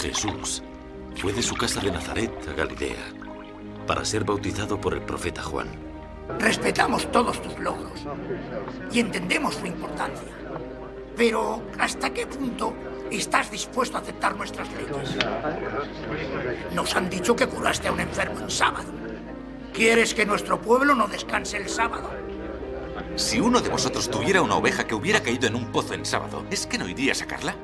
Jesús fue de su casa de Nazaret a Galilea para ser bautizado por el profeta Juan. Respetamos todos tus logros y entendemos su importancia. Pero, ¿hasta qué punto estás dispuesto a aceptar nuestras leyes? Nos han dicho que curaste a un enfermo en sábado. ¿Quieres que nuestro pueblo no descanse el sábado? Si uno de vosotros tuviera una oveja que hubiera caído en un pozo en sábado, ¿es que no iría a sacarla?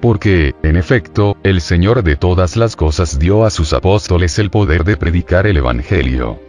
Porque, en efecto, el Señor de todas las cosas dio a sus apóstoles el poder de predicar el Evangelio.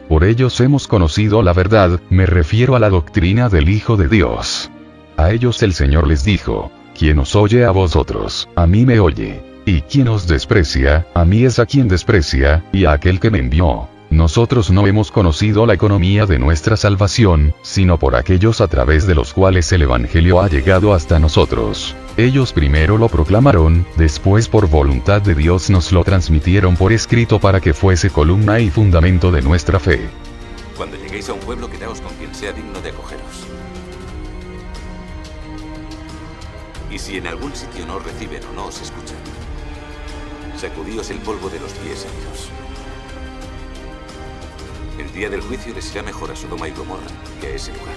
Por ellos hemos conocido la verdad, me refiero a la doctrina del Hijo de Dios. A ellos el Señor les dijo: quien os oye a vosotros, a mí me oye. Y quien os desprecia, a mí es a quien desprecia, y a aquel que me envió. Nosotros no hemos conocido la economía de nuestra salvación, sino por aquellos a través de los cuales el Evangelio ha llegado hasta nosotros. Ellos primero lo proclamaron, después por voluntad de Dios nos lo transmitieron por escrito para que fuese columna y fundamento de nuestra fe. Cuando lleguéis a un pueblo, quedaos con quien sea digno de acogeros. Y si en algún sitio no os reciben o no os escuchan, sacudíos el polvo de los pies a Dios. El día del juicio les irá mejor a Sodoma y Gomorra que a ese lugar.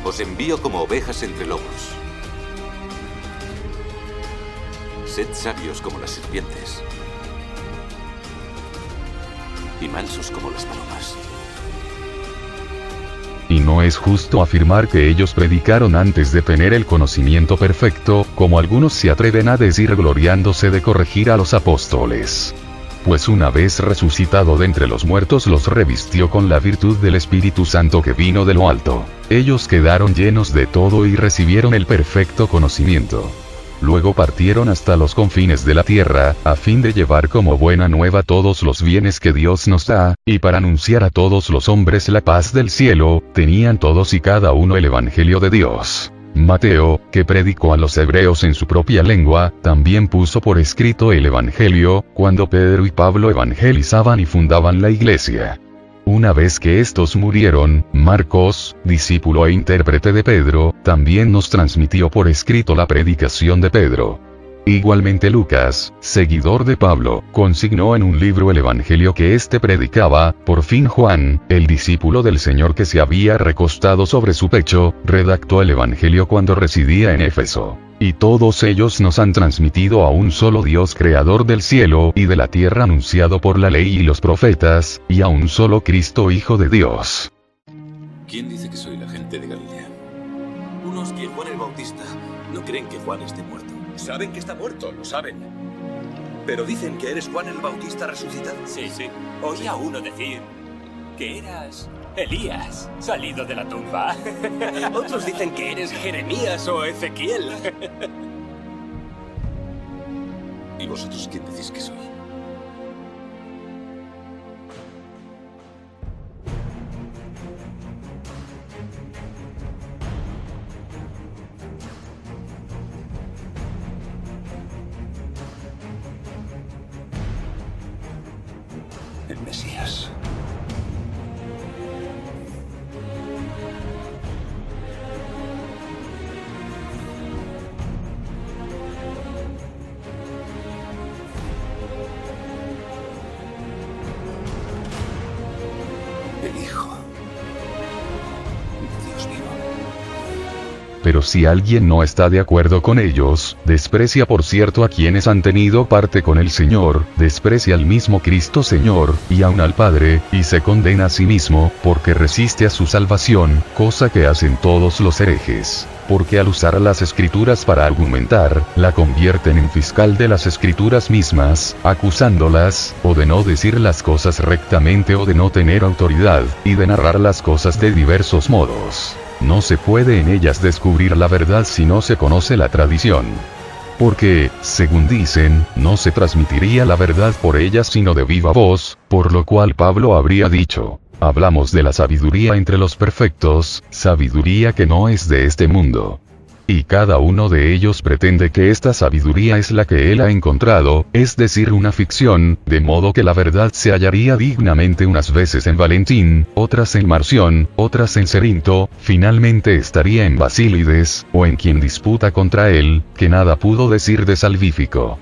Os envío como ovejas entre lobos. Sed sabios como las serpientes y mansos como las palomas. Y no es justo afirmar que ellos predicaron antes de tener el conocimiento perfecto, como algunos se atreven a decir gloriándose de corregir a los apóstoles. Pues una vez resucitado de entre los muertos los revistió con la virtud del Espíritu Santo que vino de lo alto. Ellos quedaron llenos de todo y recibieron el perfecto conocimiento. Luego partieron hasta los confines de la tierra, a fin de llevar como buena nueva todos los bienes que Dios nos da, y para anunciar a todos los hombres la paz del cielo. Tenían todos y cada uno el Evangelio de Dios. Mateo, que predicó a los hebreos en su propia lengua, también puso por escrito el Evangelio, cuando Pedro y Pablo evangelizaban y fundaban la iglesia. Una vez que estos murieron, Marcos, discípulo e intérprete de Pedro, también nos transmitió por escrito la predicación de Pedro. Igualmente Lucas, seguidor de Pablo, consignó en un libro el evangelio que éste predicaba. Por fin Juan, el discípulo del Señor que se había recostado sobre su pecho, redactó el evangelio cuando residía en Éfeso. Y todos ellos nos han transmitido a un solo Dios creador del cielo y de la tierra anunciado por la ley y los profetas, y a un solo Cristo Hijo de Dios. ¿Quién dice que soy la gente de Galilea? Unos que Juan el Bautista no creen que Juan esté muerto. Saben que está muerto, lo saben. Pero dicen que eres Juan el Bautista resucitado. Sí. Oí a uno decir que eras Elías, salido de la tumba. Otros dicen que eres Jeremías o Ezequiel. ¿Y vosotros quién decís que soy? El Mesías. El Hijo de Dios vivo. Pero si alguien no está de acuerdo con ellos, desprecia por cierto a quienes han tenido parte con el Señor, desprecia al mismo Cristo Señor, y aun al Padre, y se condena a sí mismo, porque resiste a su salvación, cosa que hacen todos los herejes. Porque al usar las escrituras para argumentar, la convierten en fiscal de las escrituras mismas, acusándolas, o de no decir las cosas rectamente o de no tener autoridad, y de narrar las cosas de diversos modos. No se puede en ellas descubrir la verdad si no se conoce la tradición. Porque, según dicen, no se transmitiría la verdad por ellas sino de viva voz, por lo cual Pablo habría dicho: hablamos de la sabiduría entre los perfectos, sabiduría que no es de este mundo. Y cada uno de ellos pretende que esta sabiduría es la que él ha encontrado, es decir, una ficción, de modo que la verdad se hallaría dignamente unas veces en Valentín, otras en Marción, otras en Cerinto, finalmente estaría en Basílides, o en quien disputa contra él, que nada pudo decir de Salvífico.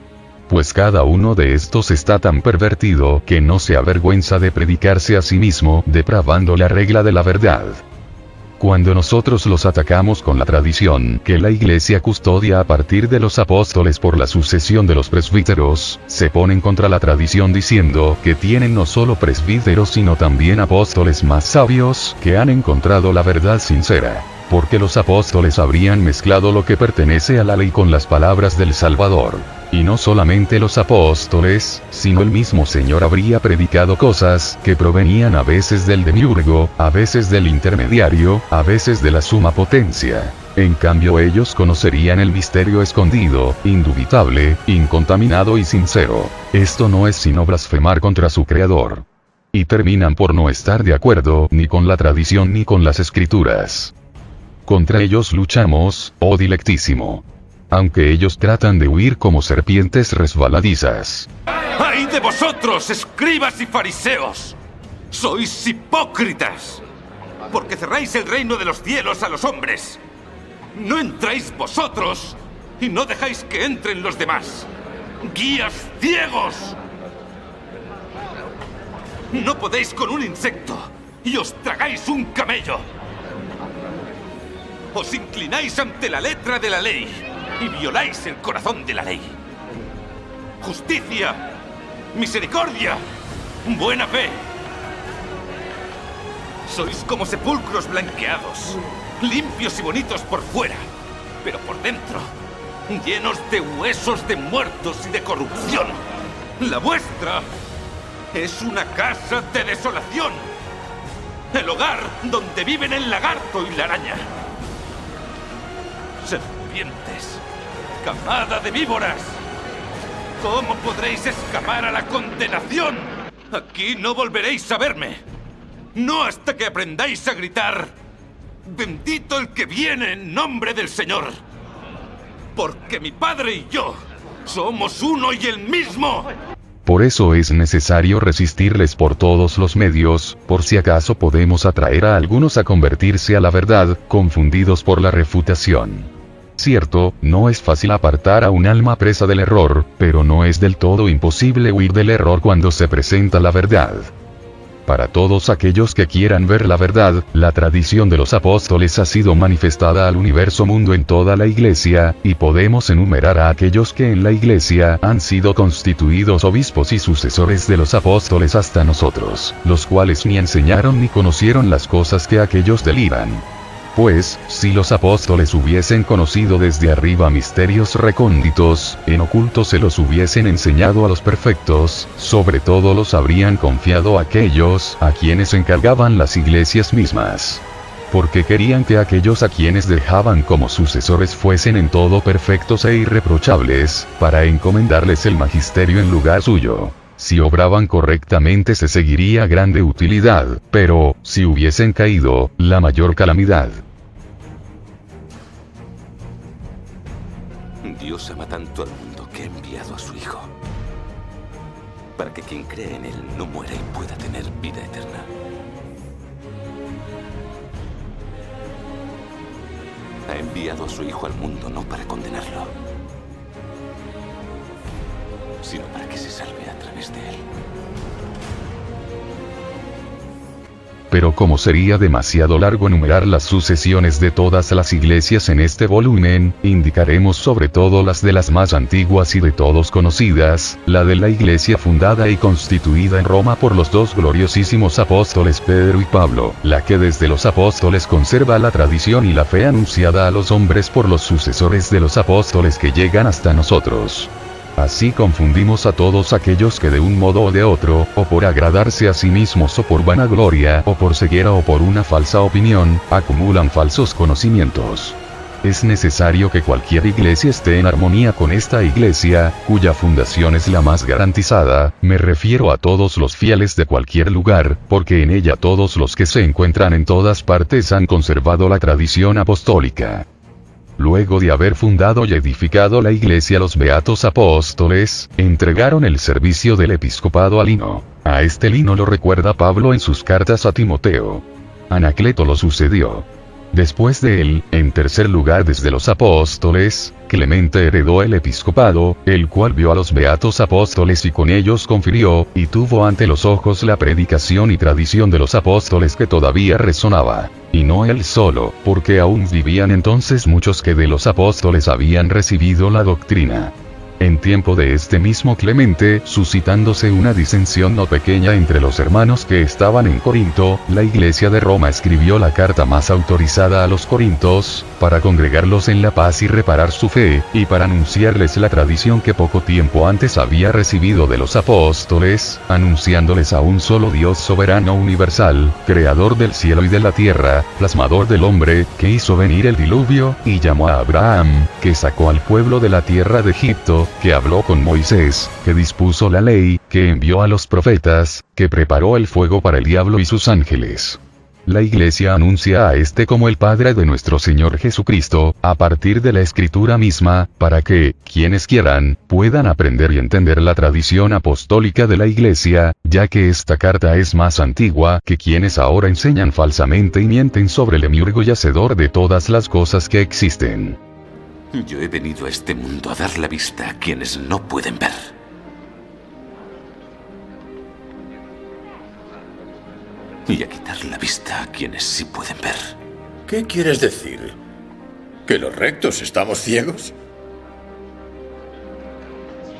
Pues cada uno de estos está tan pervertido que no se avergüenza de predicarse a sí mismo, depravando la regla de la verdad. Cuando nosotros los atacamos con la tradición que la Iglesia custodia a partir de los apóstoles por la sucesión de los presbíteros, se ponen contra la tradición diciendo que tienen no solo presbíteros sino también apóstoles más sabios, que han encontrado la verdad sincera. Porque los apóstoles habrían mezclado lo que pertenece a la ley con las palabras del Salvador. Y no solamente los apóstoles, sino el mismo Señor habría predicado cosas que provenían a veces del demiurgo, a veces del intermediario, a veces de la suma potencia. En cambio ellos conocerían el misterio escondido, indubitable, incontaminado y sincero. Esto no es sino blasfemar contra su Creador. Y terminan por no estar de acuerdo ni con la tradición ni con las Escrituras. Contra ellos luchamos, oh dilectísimo. Aunque ellos tratan de huir como serpientes resbaladizas. ¡Ay de vosotros, escribas y fariseos! ¡Sois hipócritas! Porque cerráis el reino de los cielos a los hombres. No entráis vosotros y no dejáis que entren los demás. ¡Guías ciegos! No podéis con un insecto y os tragáis un camello. Os inclináis ante la letra de la ley y violáis el corazón de la ley. Justicia, misericordia, buena fe. Sois como sepulcros blanqueados, limpios y bonitos por fuera, pero por dentro, llenos de huesos de muertos y de corrupción. La vuestra es una casa de desolación, el hogar donde viven el lagarto y la araña. Serpientes, camada de víboras, ¿cómo podréis escapar a la condenación? Aquí no volveréis a verme, no hasta que aprendáis a gritar: bendito el que viene en nombre del Señor, porque mi Padre y yo somos uno y el mismo. Por eso es necesario resistirles por todos los medios, por si acaso podemos atraer a algunos a convertirse a la verdad, confundidos por la refutación. Cierto, no es fácil apartar a un alma presa del error, pero no es del todo imposible huir del error cuando se presenta la verdad. Para todos aquellos que quieran ver la verdad, la tradición de los apóstoles ha sido manifestada al universo mundo en toda la Iglesia, y podemos enumerar a aquellos que en la Iglesia han sido constituidos obispos y sucesores de los apóstoles hasta nosotros, los cuales ni enseñaron ni conocieron las cosas que aquellos deliran. Pues, si los apóstoles hubiesen conocido desde arriba misterios recónditos, en oculto se los hubiesen enseñado a los perfectos, sobre todo los habrían confiado a aquellos a quienes encargaban las iglesias mismas. Porque querían que aquellos a quienes dejaban como sucesores fuesen en todo perfectos e irreprochables, para encomendarles el magisterio en lugar suyo. Si obraban correctamente se seguiría grande utilidad, pero, si hubiesen caído, la mayor calamidad. Dios ama tanto al mundo que ha enviado a su Hijo, para que quien cree en Él no muera y pueda tener vida eterna. Ha enviado a su Hijo al mundo no para condenarlo, sino para que se salve a través de él. Pero como sería demasiado largo enumerar las sucesiones de todas las iglesias en este volumen, indicaremos sobre todo las de las más antiguas y de todos conocidas, la de la iglesia fundada y constituida en Roma por los dos gloriosísimos apóstoles Pedro y Pablo, la que desde los apóstoles conserva la tradición y la fe anunciada a los hombres por los sucesores de los apóstoles que llegan hasta nosotros. Así confundimos a todos aquellos que de un modo o de otro, o por agradarse a sí mismos o por vanagloria, o por ceguera o por una falsa opinión, acumulan falsos conocimientos. Es necesario que cualquier iglesia esté en armonía con esta iglesia, cuya fundación es la más garantizada, me refiero a todos los fieles de cualquier lugar, porque en ella todos los que se encuentran en todas partes han conservado la tradición apostólica. Luego de haber fundado y edificado la iglesia, los beatos apóstoles entregaron el servicio del episcopado a Lino. A este Lino lo recuerda Pablo en sus cartas a Timoteo. Anacleto lo sucedió. Después de él, en tercer lugar desde los apóstoles, Clemente heredó el episcopado, el cual vio a los beatos apóstoles y con ellos confirió, y tuvo ante los ojos la predicación y tradición de los apóstoles que todavía resonaba. Y no él solo, porque aún vivían entonces muchos que de los apóstoles habían recibido la doctrina. En tiempo de este mismo Clemente, suscitándose una disensión no pequeña entre los hermanos que estaban en Corinto, la Iglesia de Roma escribió la carta más autorizada a los corintos, para congregarlos en la paz y reparar su fe, y para anunciarles la tradición que poco tiempo antes había recibido de los apóstoles, anunciándoles a un solo Dios soberano universal, creador del cielo y de la tierra, plasmador del hombre, que hizo venir el diluvio, y llamó a Abraham, que sacó al pueblo de la tierra de Egipto, que habló con Moisés, que dispuso la ley, que envió a los profetas, que preparó el fuego para el diablo y sus ángeles. La Iglesia anuncia a este como el Padre de nuestro Señor Jesucristo, a partir de la Escritura misma, para que, quienes quieran, puedan aprender y entender la tradición apostólica de la Iglesia, ya que esta carta es más antigua que quienes ahora enseñan falsamente y mienten sobre el demiurgo y hacedor de todas las cosas que existen. Yo he venido a este mundo a dar la vista a quienes no pueden ver. Y a quitar la vista a quienes sí pueden ver. ¿Qué quieres decir? ¿Que los rectos estamos ciegos?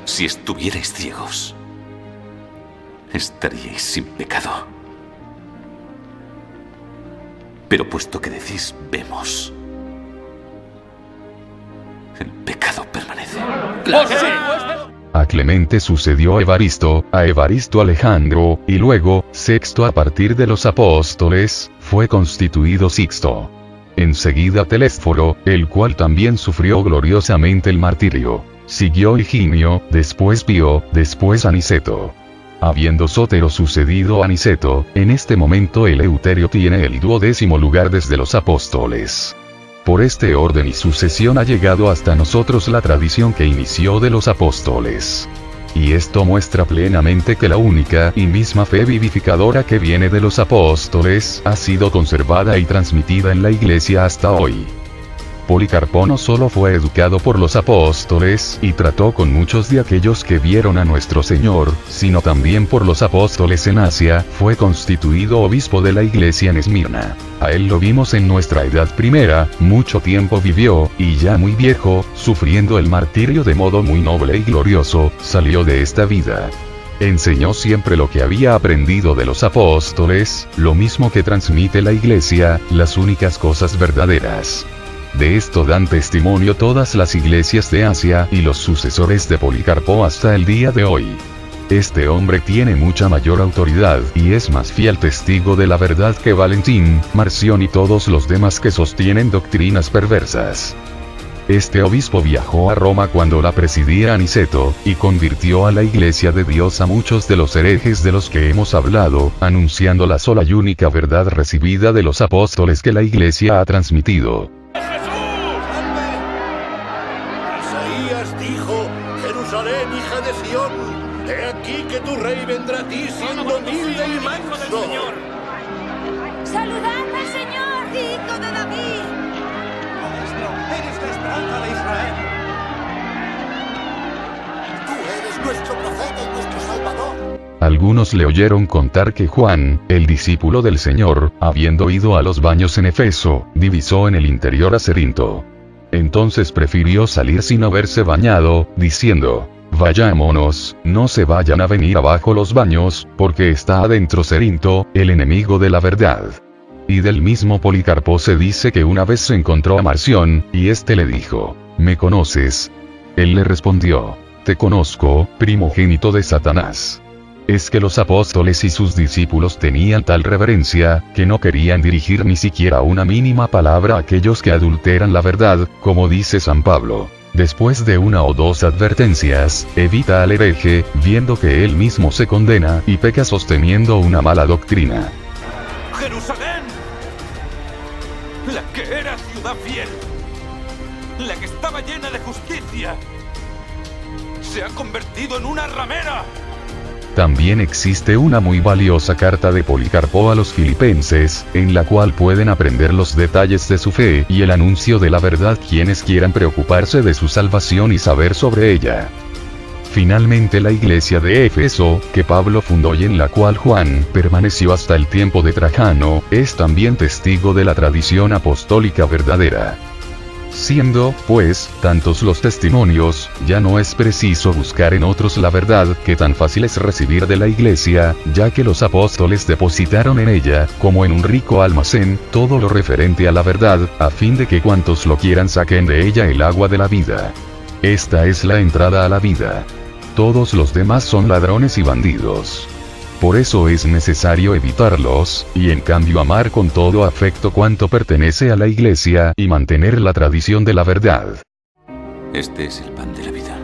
Si estuvierais ciegos, estaríais sin pecado. Pero puesto que decís vemos, el pecado permanece. A Clemente sucedió Evaristo, a Evaristo Alejandro, y luego, Sexto a partir de los apóstoles, fue constituido Sixto. Enseguida Telésforo, el cual también sufrió gloriosamente el martirio. Siguió Higinio, después Pío, después Aniceto. Habiendo Sótero sucedido a Aniceto, en este momento Eleuterio tiene el 12º lugar desde los apóstoles. Por este orden y sucesión ha llegado hasta nosotros la tradición que inició de los apóstoles. Y esto muestra plenamente que la única y misma fe vivificadora que viene de los apóstoles ha sido conservada y transmitida en la Iglesia hasta hoy. Policarpo no solo fue educado por los apóstoles y trató con muchos de aquellos que vieron a nuestro Señor, sino también por los apóstoles en Asia, fue constituido obispo de la iglesia en Esmirna. A él lo vimos en nuestra edad primera, mucho tiempo vivió, y ya muy viejo, sufriendo el martirio de modo muy noble y glorioso, salió de esta vida. Enseñó siempre lo que había aprendido de los apóstoles, lo mismo que transmite la iglesia, las únicas cosas verdaderas. De esto dan testimonio todas las iglesias de Asia y los sucesores de Policarpo hasta el día de hoy. Este hombre tiene mucha mayor autoridad y es más fiel testigo de la verdad que Valentín, Marción y todos los demás que sostienen doctrinas perversas. Este obispo viajó a Roma cuando la presidía Aniceto, y convirtió a la iglesia de Dios a muchos de los herejes de los que hemos hablado, anunciando la sola y única verdad recibida de los apóstoles que la iglesia ha transmitido. Dijo, Jerusalén, hija de Sión, he aquí que tu rey vendrá a ti siendo humilde y manso. ¡Saludad al Señor, hijo de David! Maestro, eres la esperanza de Israel. Tú eres nuestro profeta y nuestro salvador. Algunos le oyeron contar que Juan, el discípulo del Señor, habiendo ido a los baños en Efeso, divisó en el interior a Cerinto. Entonces prefirió salir sin haberse bañado, diciendo: vayámonos, no se vayan a venir abajo los baños, porque está adentro Cerinto, el enemigo de la verdad. Y del mismo Policarpo se dice que una vez se encontró a Marción, y éste le dijo: ¿me conoces? Él le respondió: te conozco, primogénito de Satanás. Es que los apóstoles y sus discípulos tenían tal reverencia, que no querían dirigir ni siquiera una mínima palabra a aquellos que adulteran la verdad, como dice San Pablo. Después de una o dos advertencias, evita al hereje, viendo que él mismo se condena y peca sosteniendo una mala doctrina. ¡Jerusalén! La que era ciudad fiel. la que estaba llena de justicia, se ha convertido en una ramera. También existe una muy valiosa carta de Policarpo a los filipenses, en la cual pueden aprender los detalles de su fe y el anuncio de la verdad quienes quieran preocuparse de su salvación y saber sobre ella. Finalmente la iglesia de Éfeso, que Pablo fundó y en la cual Juan permaneció hasta el tiempo de Trajano, es también testigo de la tradición apostólica verdadera. Siendo, pues, tantos los testimonios, ya no es preciso buscar en otros la verdad, que tan fácil es recibir de la iglesia, ya que los apóstoles depositaron en ella, como en un rico almacén, todo lo referente a la verdad, a fin de que cuantos lo quieran saquen de ella el agua de la vida. Esta es la entrada a la vida. Todos los demás son ladrones y bandidos. Por eso es necesario evitarlos, y en cambio amar con todo afecto cuanto pertenece a la iglesia, y mantener la tradición de la verdad. Este es el pan de la vida.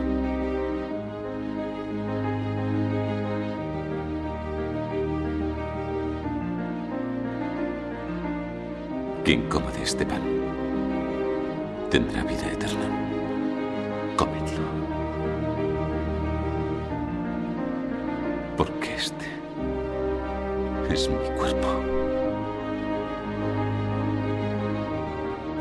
Quien coma de este pan tendrá vida eterna. Comedlo. Porque este es mi cuerpo.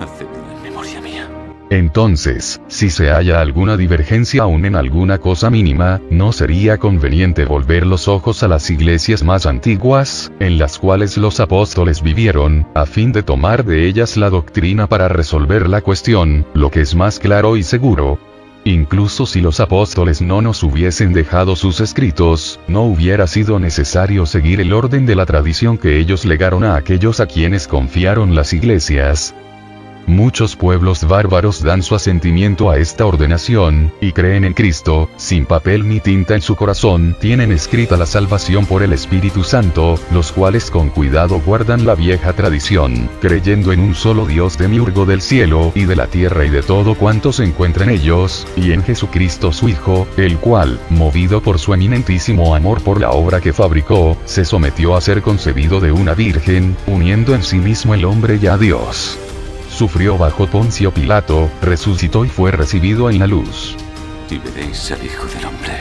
Hacedlo en memoria mía. Entonces, si se halla alguna divergencia aún en alguna cosa mínima, ¿no sería conveniente volver los ojos a las iglesias más antiguas, en las cuales los apóstoles vivieron, a fin de tomar de ellas la doctrina para resolver la cuestión, lo que es más claro y seguro? Incluso si los apóstoles no nos hubiesen dejado sus escritos, no hubiera sido necesario seguir el orden de la tradición que ellos legaron a aquellos a quienes confiaron las iglesias. Muchos pueblos bárbaros dan su asentimiento a esta ordenación, y creen en Cristo, sin papel ni tinta en su corazón, tienen escrita la salvación por el Espíritu Santo, los cuales con cuidado guardan la vieja tradición, creyendo en un solo Dios demiurgo del cielo y de la tierra y de todo cuanto se encuentra en ellos, y en Jesucristo su Hijo, el cual, movido por su eminentísimo amor por la obra que fabricó, se sometió a ser concebido de una virgen, uniendo en sí mismo el hombre y a Dios. Sufrió bajo Poncio Pilato, resucitó y fue recibido en la luz. Y veréis al Hijo del Hombre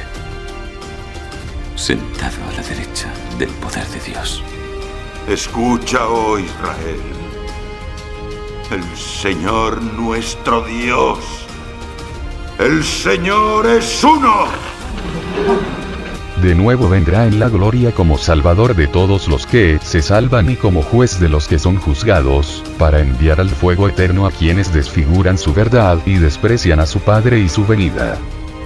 sentado a la derecha del poder de Dios. Escucha, oh Israel. El Señor nuestro Dios. El Señor es uno. De nuevo vendrá en la gloria como Salvador de todos los que se salvan y como juez de los que son juzgados, para enviar al fuego eterno a quienes desfiguran su verdad y desprecian a su Padre y su venida.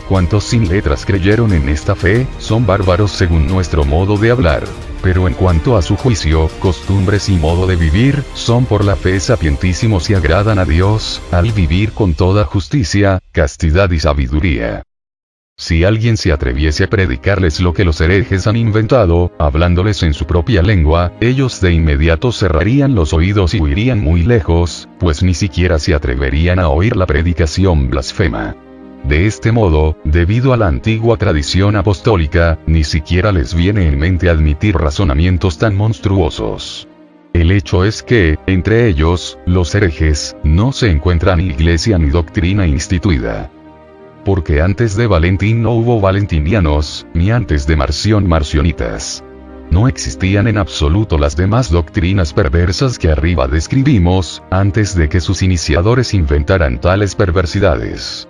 Cuantos sin letras creyeron en esta fe, son bárbaros según nuestro modo de hablar. Pero en cuanto a su juicio, costumbres y modo de vivir, son por la fe sapientísimos y agradan a Dios, al vivir con toda justicia, castidad y sabiduría. Si alguien se atreviese a predicarles lo que los herejes han inventado, hablándoles en su propia lengua, ellos de inmediato cerrarían los oídos y huirían muy lejos, pues ni siquiera se atreverían a oír la predicación blasfema. De este modo, debido a la antigua tradición apostólica, ni siquiera les viene en mente admitir razonamientos tan monstruosos. El hecho es que, entre ellos, los herejes, no se encuentra ni iglesia ni doctrina instituida. Porque antes de Valentín no hubo valentinianos, ni antes de Marción marcionitas. No existían en absoluto las demás doctrinas perversas que arriba describimos, antes de que sus iniciadores inventaran tales perversidades.